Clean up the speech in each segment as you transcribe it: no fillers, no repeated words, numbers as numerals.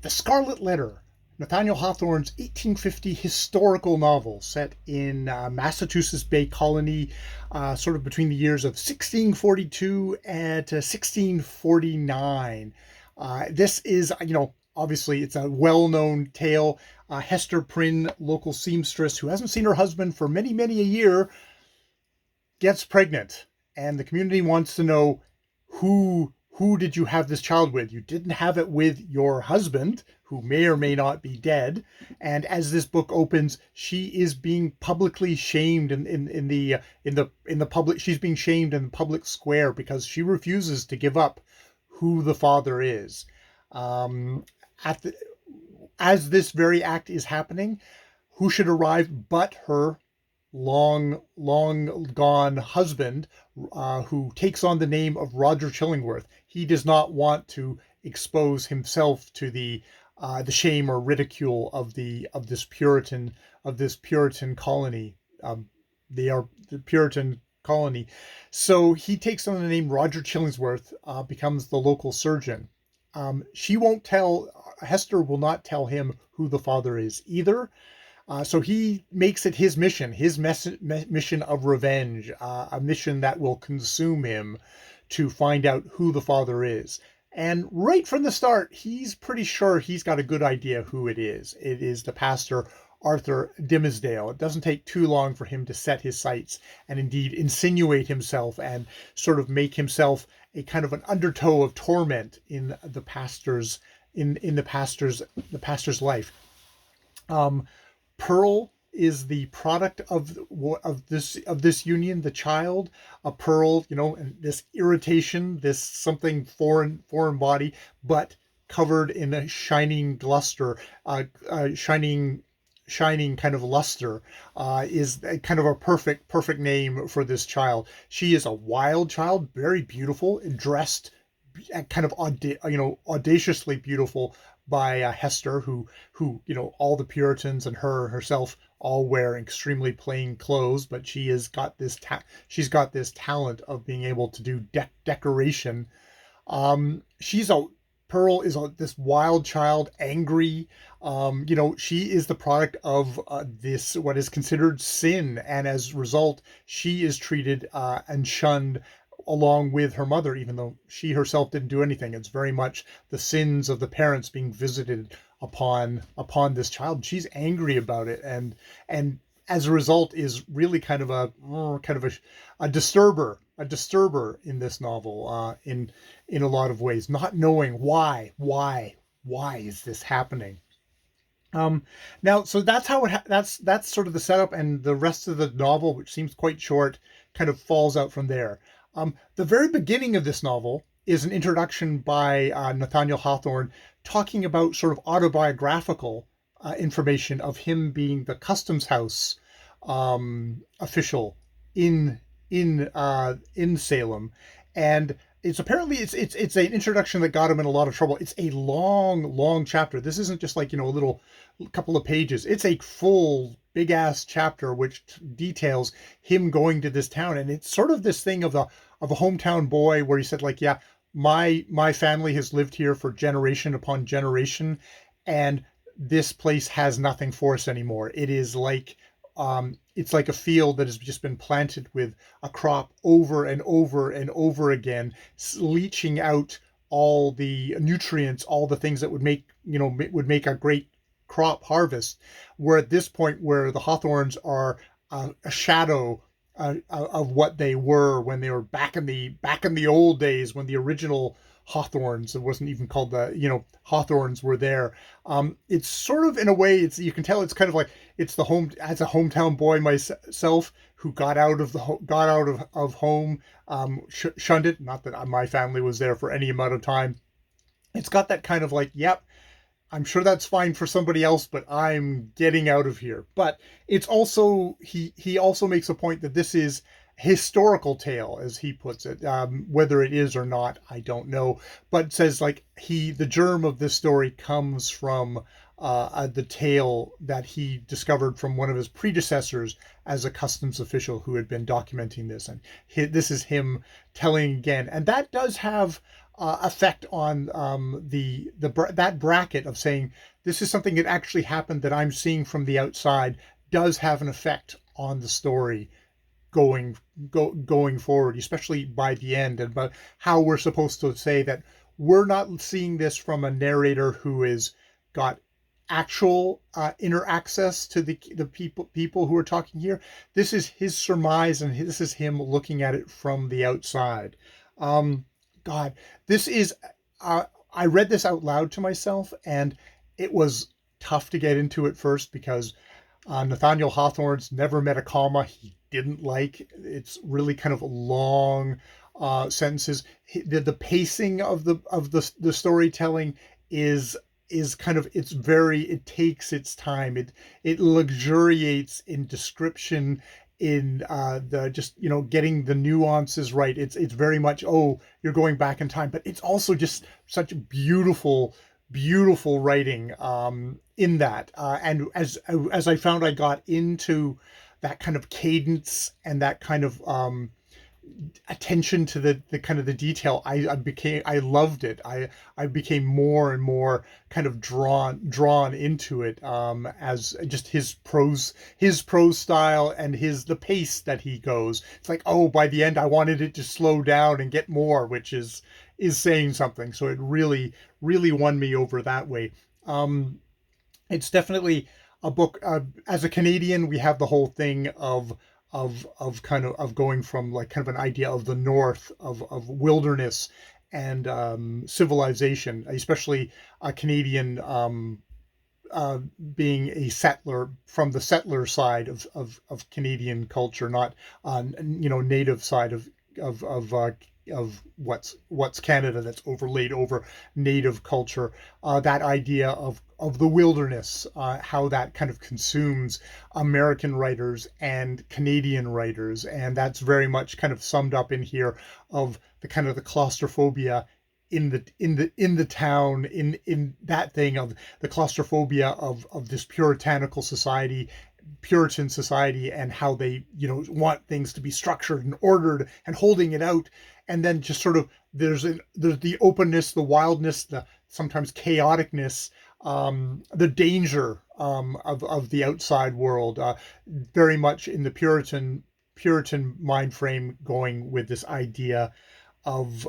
The Scrlt Letter, Nathaniel Hawthorne's 1850 historical novel set in Massachusetts Bay Colony, sort of between the years of 1642 and 1649. This is, obviously it's a well-known tale. Hester Prynne, local seamstress who hasn't seen her husband for many, many a year, gets pregnant, and the community wants to know who did you have this child with? You didn't have it with your husband, who may or may not be dead. And as this book opens, she is being publicly shamed in the public. She's being shamed in the public square because she refuses to give up who the father is. At the, as this very act is happening, who should arrive but her long gone husband, who takes on the name of Roger Chillingworth. He does not want to expose himself to the shame or ridicule of this Puritan colony. They are the Puritan colony, so he takes on the name Roger Chillingworth, becomes the local surgeon. She won't tell. Hester will not tell him who the father is either. So he makes it his mission, mission of revenge, a mission that will consume him, to find out who the father is. And right from the start, he's pretty sure he's got a good idea who it is. It is the pastor, Arthur Dimmesdale. It doesn't take too long for him to set his sights and indeed insinuate himself and sort of make himself a kind of an undertow of torment in the pastor's life. Pearl is the product of this union, the child. A Pearl, this irritation, this something foreign body, but covered in a shining luster, shining kind of luster, is kind of a perfect name for this child. She is a wild child, very beautiful, dressed kind of audaciously beautiful by Hester, who all the Puritans and herself all wear extremely plain clothes, but she's got this talent of being able to do decoration. Pearl is this wild child, angry. She is the product of this what is considered sin, and as a result, she is treated and shunned along with her mother, even though she herself didn't do anything. It's very much the sins of the parents being visited upon this child. She's angry about it, and as a result is really kind of a disturber in this novel, in a lot of ways, not knowing why is this happening. Now, so that's that's sort of the setup, and the rest of the novel, which seems quite short, kind of falls out from there. The very beginning of this novel is an introduction by Nathaniel Hawthorne, talking about sort of autobiographical information of him being the customs house official in Salem, and it's an introduction that got him in a lot of trouble. It's a long chapter. This isn't just like a little couple of pages. It's a full big ass chapter which details him going to this town, and it's sort of this thing of a hometown boy, where he said, like, yeah, my family has lived here for generation upon generation, and this place has nothing for us anymore. It is like it's like a field that has just been planted with a crop over and over and over again, leaching out all the nutrients, all the things that would make a great crop harvest. We're at this point where the Hawthorns are a shadow of what they were when they were back in the old days, when the original Hawthorns, it wasn't even called Hawthorns, were there. It's sort of, in a way, you can tell it's kind of like, it's the home, as a hometown boy myself, who got out of home, shunned it. Not that my family was there for any amount of time. It's got that kind of like, yep, I'm sure that's fine for somebody else, but I'm getting out of here. But it's also, he also makes a point that this is historical tale, as he puts it. Whether it is or not, I don't know. But it says, like, the germ of this story comes from the tale that he discovered from one of his predecessors as a customs official who had been documenting this. And this is him telling again. And that does have effect on that bracket of saying this is something that actually happened that I'm seeing from the outside does have an effect on the story going going forward, especially by the end, and about how we're supposed to say that we're not seeing this from a narrator who is got actual inner access to the people who are talking here. This is his surmise, and this is him looking at it from the outside. Um, God, this is. Uh, I read this out loud to myself, and it was tough to get into at first because Nathaniel Hawthorne's Never Met a Comma he didn't like. It's really kind of long sentences. The pacing of the storytelling is kind of it takes its time. It luxuriates in description, in the just getting the nuances right. It's very much, oh, you're going back in time, but it's also just such beautiful writing in that. And as I found, I got into that kind of cadence and that kind of attention to the kind of the detail. I loved it. I became more and more kind of drawn into it, as just his prose style and the pace that he goes. It's like, oh, by the end I wanted it to slow down and get more, which is saying something. So it really won me over that way. It's definitely a book. As a Canadian, we have the whole thing of kind of going from like kind of an idea of the North, of wilderness and civilization, especially a Canadian, uh, being a settler from the settler side of Canadian culture, not native side of what's Canada that's overlaid over native culture. That idea of the wilderness, how that kind of consumes American writers and Canadian writers, and that's very much kind of summed up in here of the kind of the claustrophobia in the town, in that thing of the claustrophobia of this Puritan society, and how they want things to be structured and ordered and holding it out, and then just sort of there's the openness, the wildness, the sometimes chaoticness, the danger of the outside world, very much in the Puritan mind frame, going with this idea of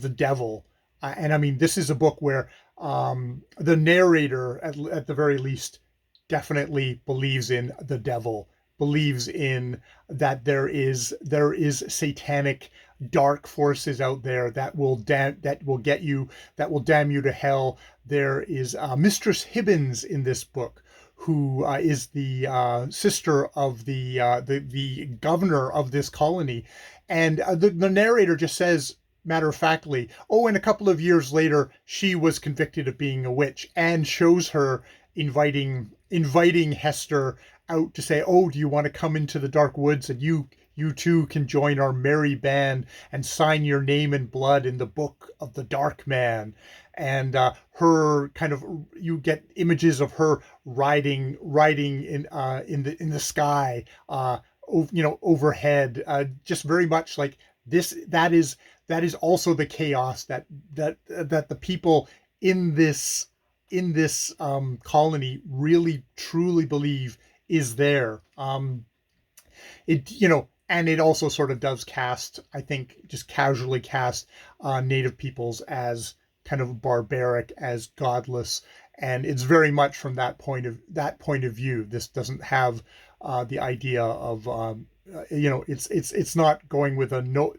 the devil. And I mean, this is a book where the narrator, at the very least, definitely believes in the devil, believes in that there is satanic dark forces out there that will damn you to hell. There is Mistress Hibbins in this book, who is the sister of the governor of this colony, and the narrator just says matter of factly, oh, and a couple of years later, she was convicted of being a witch, and shows her inviting Hester out to say, oh, do you want to come into the dark woods, and you too can join our merry band and sign your name in blood in the book of the dark man. And her kind of, you get images of her riding in the sky, overhead, just very much like this. That is also the chaos that the people in this colony really truly believe is there. And it also sort of does cast, I think, just casually cast native peoples as kind of barbaric, as godless, and it's very much from that point of view. This doesn't have the idea of it's not going with a no.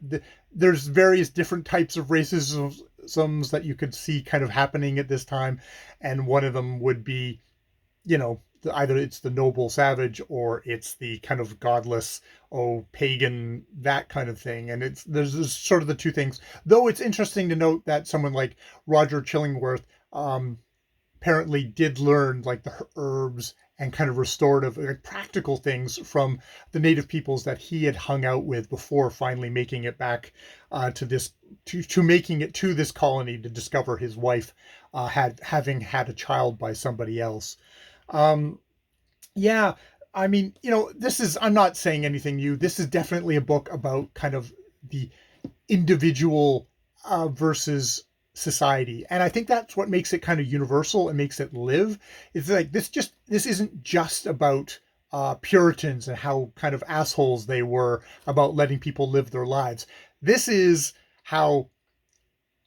There's various different types of racisms that you could see kind of happening at this time, and one of them would be, either it's the noble savage, or it's the kind of godless, oh, pagan, that kind of thing. And there's sort of the two things. Though it's interesting to note that someone like Roger Chillingworth apparently did learn like the herbs and kind of restorative, like, practical things from the native peoples that he had hung out with before finally making it back to making it to this colony to discover his wife having had a child by somebody else. Um, yeah, I mean, I'm not saying anything new. This is definitely a book about kind of the individual versus society. And I think that's what makes it kind of universal and makes it live. It's like this isn't just about Puritans and how kind of assholes they were about letting people live their lives. This is how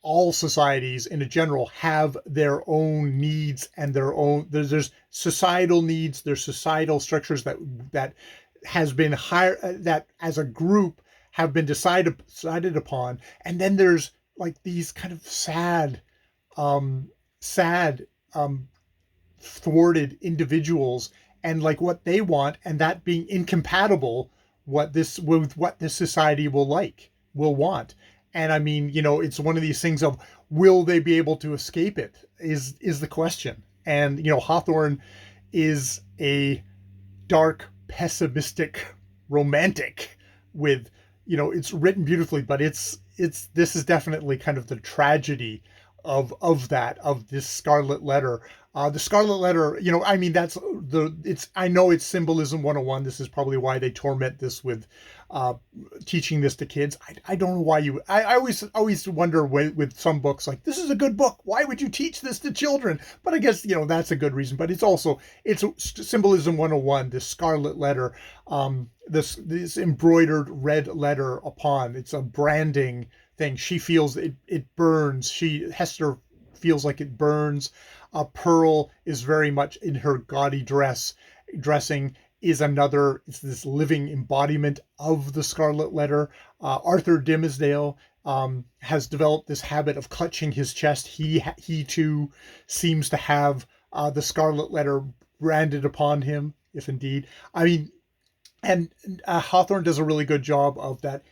all societies in a general have their own needs and their own there's societal needs, there's societal structures that has been higher that as a group have been decided upon, and then there's like these kind of um sad thwarted individuals and like what they want, and that being incompatible with what this society will want. And I mean, it's one of these things of, will they be able to escape it is the question. And Hawthorne is a dark, pessimistic romantic with, it's written beautifully, but this is definitely kind of the tragedy of this Scarlet Letter. The Scarlet Letter, I mean, I know it's symbolism 101. This is probably why they torment this with teaching this to kids. I don't know why I always wonder with some books, like, this is a good book, why would you teach this to children? But I guess, that's a good reason. But it's symbolism 101, this Scarlet Letter, this embroidered red letter upon, it's a branding thing. She feels it burns. Hester feels like it burns. Pearl is very much in her gaudy dressing, it's this living embodiment of the Scarlet Letter. Arthur Dimmesdale has developed this habit of clutching his chest. He too seems to have the Scarlet Letter branded upon him, if indeed. I mean, and Hawthorne does a really good job of that.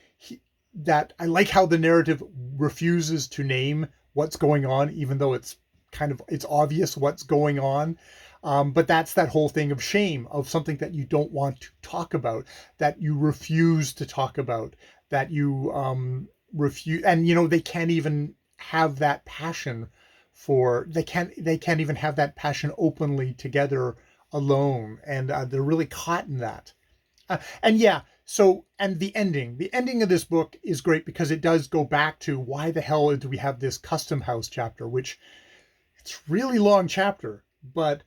That I like how the narrative refuses to name what's going on, even though it's obvious what's going on. But that's that whole thing of shame, of something that you don't want to talk about, that you refuse to talk about, that you refuse. And they can't even have that passion they can't even have that passion openly together alone, and they're really caught in that. And yeah, and the ending of this book is great because it does go back to, why the hell do we have this custom house chapter, which it's really long chapter, but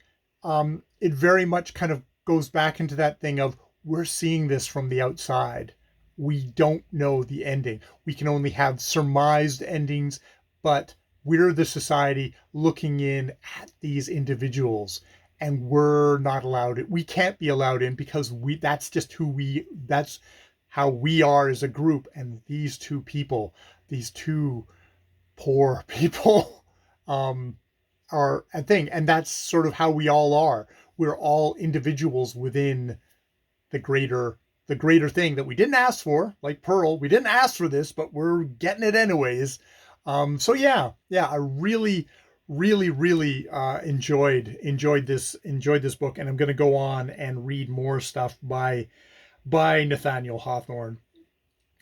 it very much kind of goes back into that thing of, we're seeing this from the outside. We don't know the ending. We can only have surmised endings, but we're the society looking in at these individuals, and we're not allowed it. We can't be allowed in because that's just that's how we are as a group. And these two poor people, are a thing. And that's sort of how we all are. We're all individuals within the greater thing that we didn't ask for, like Pearl. We didn't ask for this, but we're getting it anyways. So yeah, I really, really, really enjoyed this book, and I'm going to go on and read more stuff by Nathaniel Hawthorne.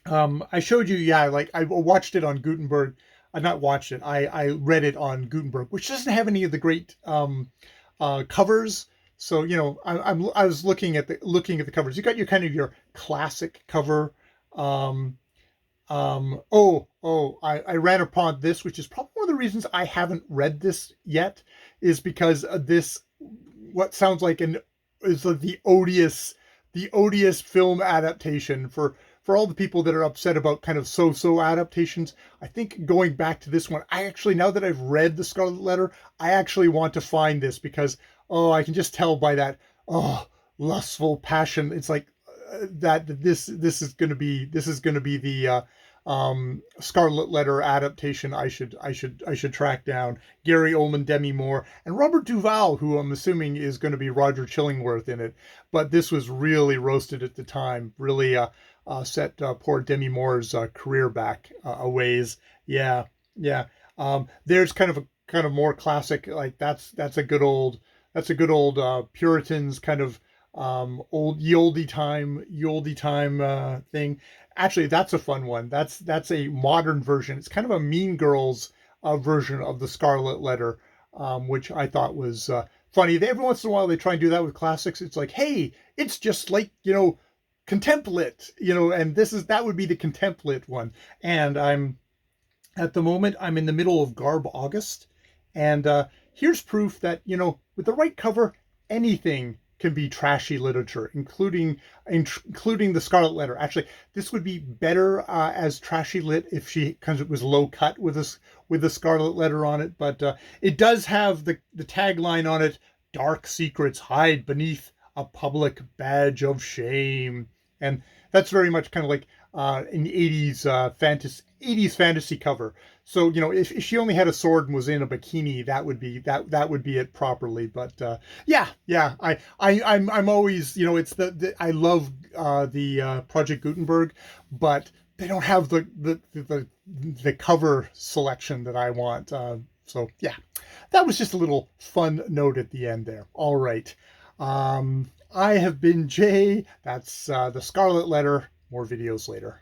I showed you, like, I watched it on Gutenberg. I not watched it. I read it on Gutenberg, which doesn't have any of the great covers. So I was looking at the covers. You got your kind of your classic cover. I ran upon this, which is probably one of the reasons I haven't read this yet, is because this, what sounds like the odious film adaptation for all the people that are upset about kind of so adaptations. I think going back to this one, now that I've read the Scarlet Letter, I actually want to find this, because I can just tell by that lustful passion. It's like that this is going to be the Scarlet Letter adaptation I should track down. Gary Oldman, Demi Moore, and Robert Duvall, who I'm assuming is going to be Roger Chillingworth in it. But this was really roasted at the time. Really set poor Demi Moore's career back a ways. Yeah. There's kind of more classic, like that's a good old Puritans kind of ye olde time thing. Actually, that's a fun one. That's a modern version. It's kind of a Mean Girls version of the Scarlet Letter, which I thought was funny. Every once in a while they try and do that with classics. It's like, hey, it's just like, Contemplet, and that would be the Contemplet one. And At the moment, I'm in the middle of Garb August, and here's proof that, with the right cover, anything can be trashy literature, including the Scarlet Letter. Actually, this would be better as trashy lit if because it was low cut with the Scarlet Letter on it. But it does have the tagline on it: "Dark secrets hide beneath a public badge of shame," and that's very much kind of like an 80s fantasy cover. So, if she only had a sword and was in a bikini, that would be it properly. But yeah, I'm always, it's I love the Project Gutenberg, but they don't have the cover selection that I want. So yeah, that was just a little fun note at the end there. All right. I have been Jay. That's the Scarlet Letter. More videos later.